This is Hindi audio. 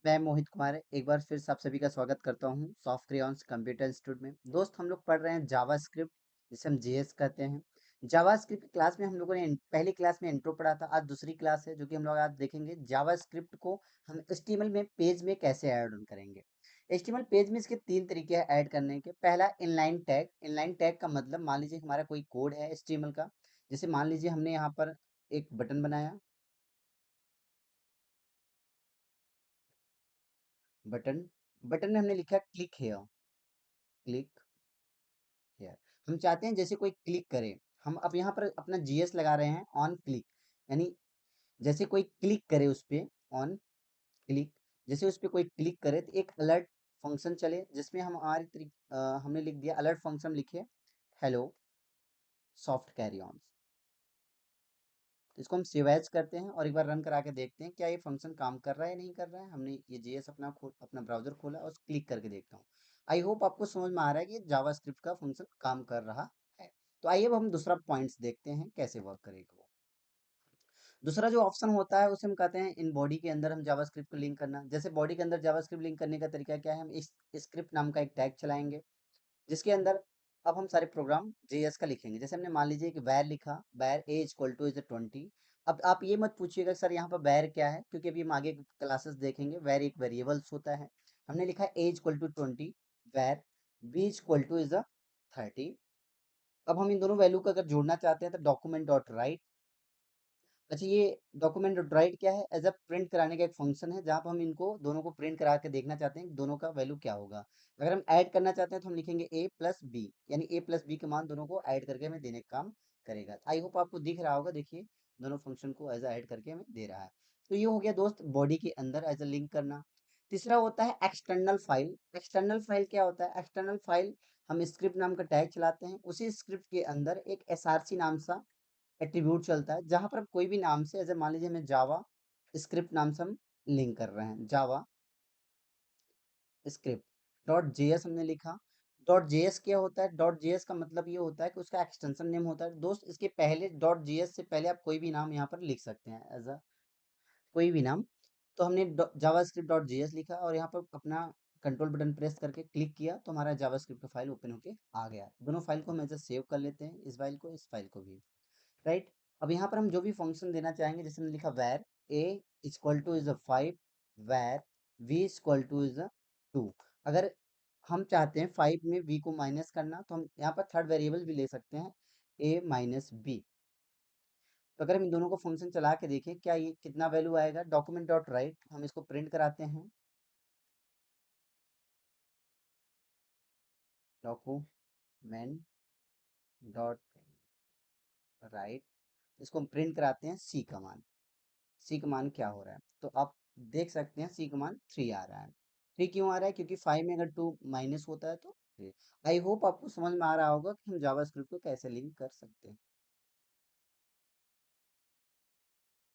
मैं मोहित कुमार एक बार फिर से आप सभी का स्वागत करता हूं सॉफ्ट क्रेयॉन्स कंप्यूटर इंस्टीट्यूट में। दोस्त हम लोग पढ़ रहे हैं जावा स्क्रिप्ट, जिसे हम जेएस कहते हैं। जावा स्क्रिप्ट क्लास में हम लोगों ने पहली क्लास में इंट्रो पढ़ा था। आज दूसरी क्लास है जो कि हम लोग आज देखेंगे जावा स्क्रिप्ट को हम एचटीएमएल में पेज में कैसे ऐड ऑन करेंगे। एचटीएमएल पेज में इसके तीन तरीके हैं ऐड करने के। पहला इनलाइन टैग। इनलाइन टैग का मतलब मान लीजिए हमारा कोई कोड है एचटीएमएल का, जैसे मान लीजिए हमने यहाँ पर एक बटन बनाया। बटन बटन में हमने लिखा क्लिक हेयर। Click here. हम चाहते हैं जैसे कोई क्लिक करे। हम अब यहाँ पर अपना जीएस लगा रहे हैं ऑन क्लिक, यानी जैसे कोई क्लिक करे उस पे ऑन क्लिक। जैसे उस पे कोई क्लिक करे तो एक अलर्ट फंक्शन चले, जिसमें हम हमने लिख दिया अलर्ट फंक्शन लिखे हेलो सॉफ्ट कैरी ऑन। इसको हम सेव एज करते हैं और एक बार रन करा के देखते हैं क्या ये फंक्शन काम कर रहा है या नहीं कर रहा है। हमने ये जेएस अपना ब्राउजर खोला और क्लिक करके देखता हूँ। आई होप आपको समझ में आ रहा है कि जावास्क्रिप्ट का फंक्शन काम कर रहा है। तो आइए अब हम दूसरा पॉइंट्स देखते हैं कैसे वर्क करेगा वो। दूसरा जो ऑप्शन होता है उसे हम कहते हैं इन बॉडी के अंदर हम जावास्क्रिप्ट को लिंक करना। जैसे बॉडी के अंदर जावास्क्रिप्ट लिंक करने का तरीका क्या है, हम इस स्क्रिप्ट नाम का एक टैग चलाएंगे जिसके अंदर अब हम सारे प्रोग्राम जेएस का लिखेंगे। जैसे हमने मान लीजिए कि वैर लिखा, वैर ए इक्वल टू इज 20। अब आप ये मत पूछिएगा सर यहाँ पर वैर क्या है, क्योंकि अभी हम आगे क्लासेस देखेंगे। वैर एक वेरिएबल्स होता है। हमने लिखा ए इक्वल टू 20, वैर बी इक्वल टू इज 30। अब हम इन दोनों वैल्यू को अगर जोड़ना चाहते हैं तो डॉक्यूमेंट डॉट राइट। अच्छा, ये डॉक्यूमेंट डॉट राइट क्या है, एज अ प्रिंट कराने का एक फंक्शन है जहाँ पर हम इनको दोनों को प्रिंट करा के देखना चाहते हैं कि दोनों का वैल्यू क्या होगा। अगर हम ऐड करना चाहते हैं तो हम लिखेंगे ए प्लस बी, यानी ए प्लस बी के मान दोनों को ऐड करके हमें देने का काम करेगा। आई होप आपको दिख रहा होगा, देखिए दोनों फंक्शन को एज अ ऐड करके हमें दे रहा है। तो ये हो गया दोस्त बॉडी के अंदर एज अ लिंक करना। तीसरा होता है एक्सटर्नल फाइल। एक्सटर्नल फाइल क्या होता है, एक्सटर्नल फाइल हम स्क्रिप्ट नाम का टैग चलाते हैं, उसी स्क्रिप्ट के अंदर एक एसआरसी नाम सा एट्रीब्यूट चलता है जहां पर हम कोई भी नाम से, जैसे मान लीजिए हमें जावा स्क्रिप्ट नाम से हम लिंक कर रहे हैं। जावा स्क्रिप्ट डॉट जेएस हमने लिखा। डॉट जेएस क्या होता है, डॉट जेएस का मतलब ये होता है कि उसका एक्सटेंशन नेम होता है। दोस्त इसके पहले डॉट जेएस से पहले आप कोई भी नाम यहाँ पर लिख सकते हैं एज अ कोई भी नाम। तो हमने जावा स्क्रिप्ट डॉट जेएस लिखा और यहाँ पर अपना कंट्रोल बटन प्रेस करके क्लिक किया तो हमारा जावा स्क्रिप्ट फाइल ओपन होके आ गया। दोनों फाइल को हम एज सेव कर लेते हैं, इस फाइल को भी। राइट। अब यहाँ पर हम जो भी फंक्शन देना चाहेंगे, जैसे हमने लिखा वैर ए इक्वल टू इज 5, वैर वी इक्वल टू इज 2। अगर हम चाहते हैं 5 में v को माइनस करना तो हम यहाँ पर थर्ड वेरिएबल भी ले सकते हैं a माइनस बी। तो अगर हम इन दोनों को फंक्शन चला के देखें क्या ये कितना वैल्यू आएगा, डॉक्यूमेंट डॉट राइट हम इसको प्रिंट कराते हैं। डॉक्यूमेंट डॉट राइट, इसको हम प्रिंट कराते हैं सी का मान। सी का मान क्या हो रहा है, तो आप देख सकते हैं सी का मान 3 आ रहा है। 3 क्यों आ रहा है, क्योंकि 5 में अगर 2 माइनस होता है तो 3। आई होप आपको समझ में आ रहा होगा कि हम जावास्क्रिप्ट को कैसे लिंक कर सकते हैं।